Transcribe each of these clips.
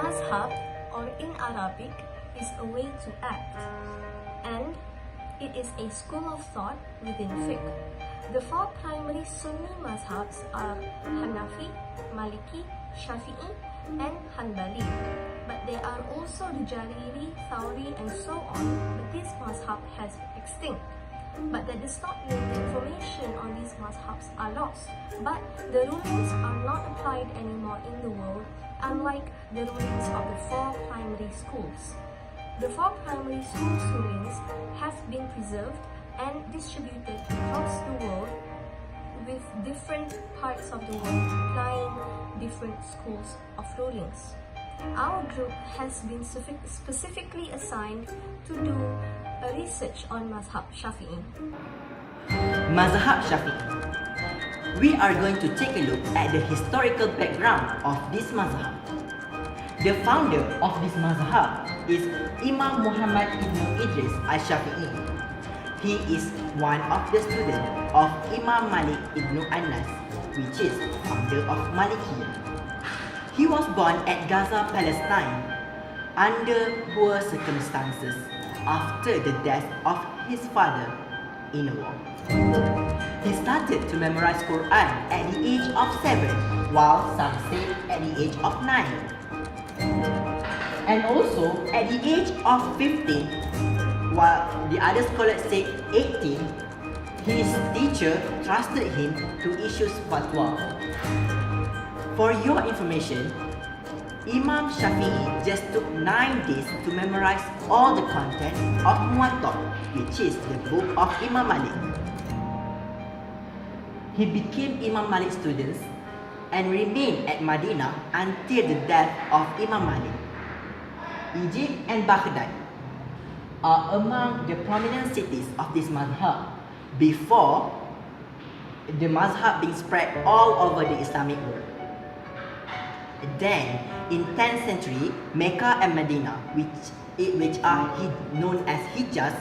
Madhab, or in Arabic, is a way to act, and it is a school of thought within fiqh. The four primary Sunni madhabs are Hanafi, Maliki, Syafi'i, and Hanbali. But there are also the Jalili, Thawri, and so on, but this madhab has extinct. But that does not mean the information on these madhabs are lost, but the rulings are not applied anymore in the world, unlike the rulings of the four primary schools. The four primary schools' rulings have been preserved and distributed across the world, with different parts of the world applying different schools of rulings. Our group has been specifically assigned to do a research on Madhab Syafi'i. Madhab Syafi'i. We are going to take a look at the historical background of this madhab. The founder of this madhab is Imam Muhammad ibn Idris al-Syafi'i. He is one of the students of Imam Malik ibn Anas, which is founder of Malikiyah. He was born at Gaza, Palestine, under poor circumstances after the death of his father in a war. He started to memorize Quran at the age of 7, while some say at the age of 9. And also at the age of 15, while the other scholars say 18, his teacher trusted him to issue fatwa. For your information, Imam Syafi'i just took 9 days to memorize all the content of Muwatta, which is the book of Imam Malik. He became Imam Malik's student and remained at Madinah until the death of Imam Malik. Egypt and Baghdad are among the prominent cities of this madhab before the madhab being spread all over the Islamic world. Then, in 10th century, Mecca and Medina, which are known as Hijaz,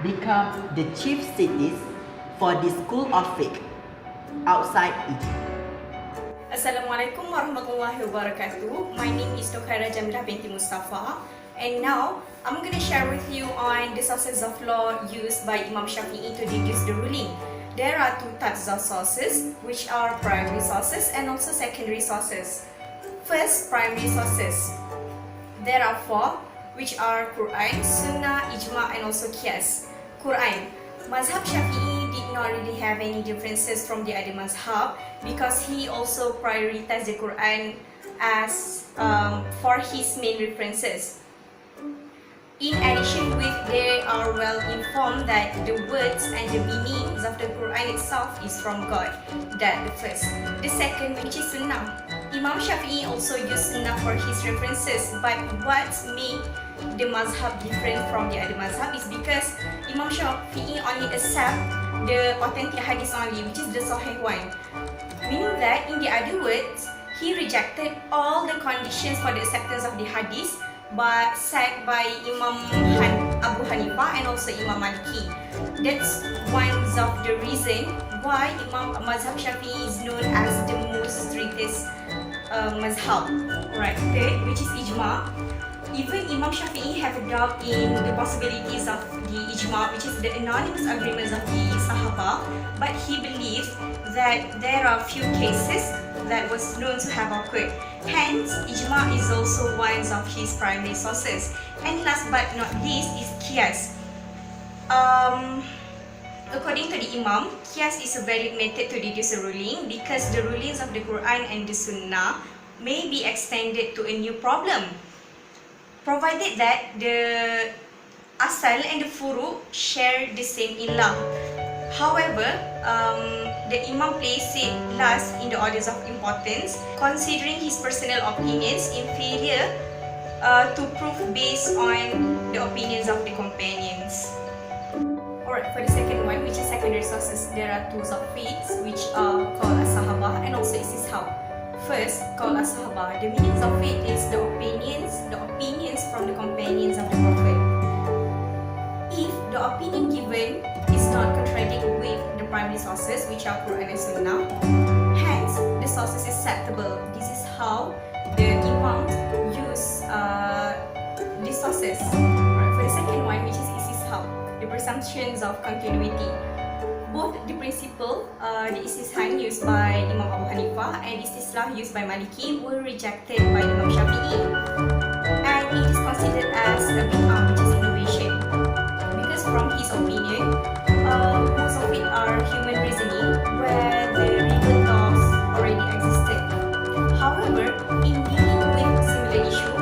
become the chief cities for the school of fiqh outside Egypt. Assalamualaikum warahmatullahi wabarakatuh. My name is Nokhaira Jamilah binti Mustafa, and now I'm going to share with you on the sources of law used by Imam Syafi'i to deduce the ruling. There are two types of sources, which are primary sources and also secondary sources. First, primary sources. There are 4, which are Quran, Sunnah, Ijma, and also Qiyas. Quran. Madhab Syafi'i did not really have any differences from the other madhab because he also prioritized the Quran as for his main references. In addition with, they are well informed that the words and the meanings of the Quran itself is from God. That the first. The second, which is Sunnah. Imam Syafi'i also used Sunnah for his references, but what made the madhab different from the other madhab is because Imam Syafi'i only accept the authentic hadith only, which is the Sahih one. Meaning that, in the other words, he rejected all the conditions for the acceptance of the hadith set by Imam Abu Hanifah and also Imam Maliki. That's one of the reason why Imam Madhab Syafi'i is known as the most strictest madhab. Right. Third, which is Ijma. Even Imam Syafi'i have a doubt in the possibilities of the Ijma, which is the anonymous agreements of the Sahaba, but he believes that there are few cases that was known to have occurred. Hence, Ijma is also one of his primary sources. And last but not least is Qiyas. According to the Imam, Qiyas is a valid method to deduce a ruling because the rulings of the Quran and the Sunnah may be extended to a new problem, provided that the asal and the furu share the same ilah. However, the Imam placed it last in the orders of importance, considering his personal opinions inferior to proof based on the opinions of the companions. Alright, for the second one, which is secondary sources, there are two subfields which are called as-Sahabah and also Istishab. First, called as-Sahabah, the meanings of it is the opinions from the companions of the Prophet. If the opinion given is not contradict with the primary sources, which are Quran and Sunnah, hence the source is acceptable. This is how the Imam use presumptions of continuity. Both the principle, the istisham used by Imam Abu Hanifah and istislah used by Maliki were rejected by Imam Shafi'i, and it is considered as a bid'ah, which is innovation, because from his opinion, most of it are human reasoning where the written laws already existed. However, in dealing with similar issue,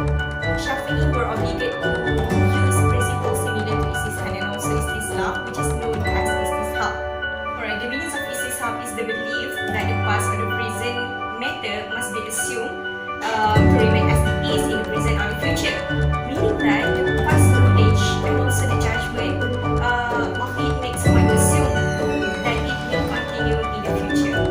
Shafi'i were obligated to use principles similar to istisham and also istislah, which is known as istishab. Alright, the meaning of istishab is the belief that the past or the present matter must be assumed to remain as it is in the present or the future, meaning that the past knowledge and also the judgment of it makes one assume that it will continue in the future.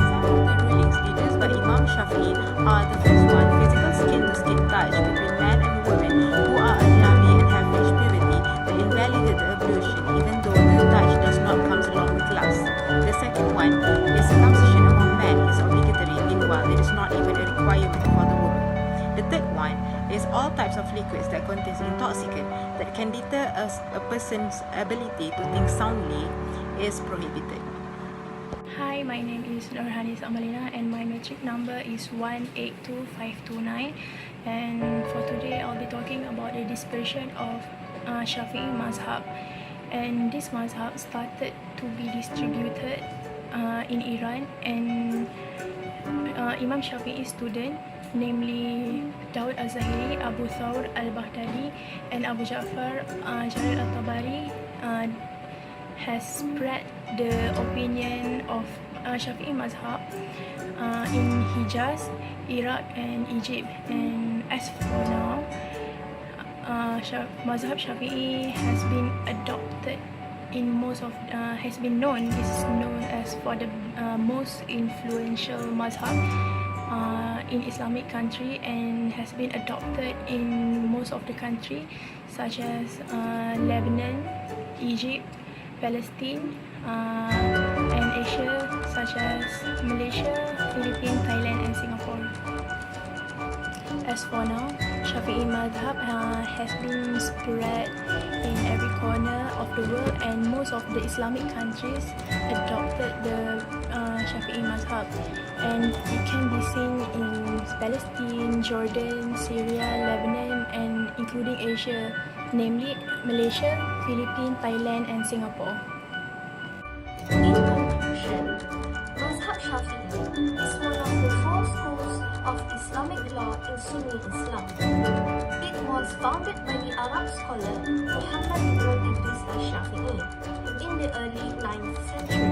Some of the rulings deduced by Imam Shafi'i are: the first one, physical skin-to-skin touch between man and woman who are ajnabi and have reached puberty will invalidate the ablution even though the touch does not come along with lust. The second one is circumcision among men is obligatory, meanwhile it is not even a requirement for the woman. The third one is all types of liquids that contains intoxicant that can deter a person's ability to think soundly is prohibited. Hi, my name is Nurhanis Amalina and my metric number is 182529, and for today I'll be talking about the dispersion of Syafi'i madhab. And this madhab started to be distributed in Iran, and Imam Shafi'i's student, namely Daud al-Zahiri, Abu Thawr al-Baghdadi and Abu Ja'far Jarir al-Tabari, has spread the opinion of Syafi'i madhab in Hijaz, Iraq and Egypt. And as for now, madhab Syafi'i has been adopted in most of has been known. This is known as for the most influential madhab in Islamic country, and has been adopted in most of the country such as Lebanon, Egypt, Palestine, and Asia such as Malaysia, Philippines, Thailand and Singapore. As for now, Syafi'i madhab has been spread in every corner of the world, and most of the Islamic countries adopted the Syafi'i madhab, and it can be seen in Palestine, Jordan, Syria, Lebanon and including Asia, namely Malaysia, Philippines, Thailand and Singapore. In conclusion, Mazhab Shafi'i is one of the four schools of Islamic law in Sunni Islam. It was founded by the Arab scholar Muhammad ibn Idris al-Shafi'i in the early 9th century.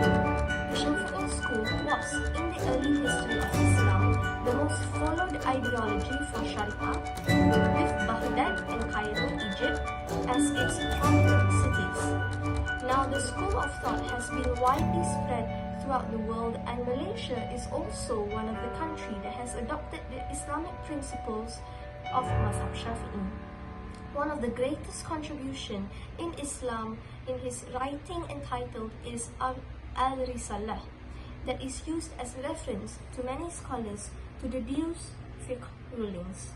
The Shafi'i school was, in the early history of Islam, the most followed ideology for Sharia, with Baghdad and Cairo, Egypt, as its prominent cities. Now, the school of thought has been widely spread throughout the world, and Malaysia is also one of the countries that has adopted the Islamic principles of Mazhab Shafi'i. One of the greatest contribution in Islam in his writing entitled is Al-Risalah, that is used as reference to many scholars to deduce fiqh rulings.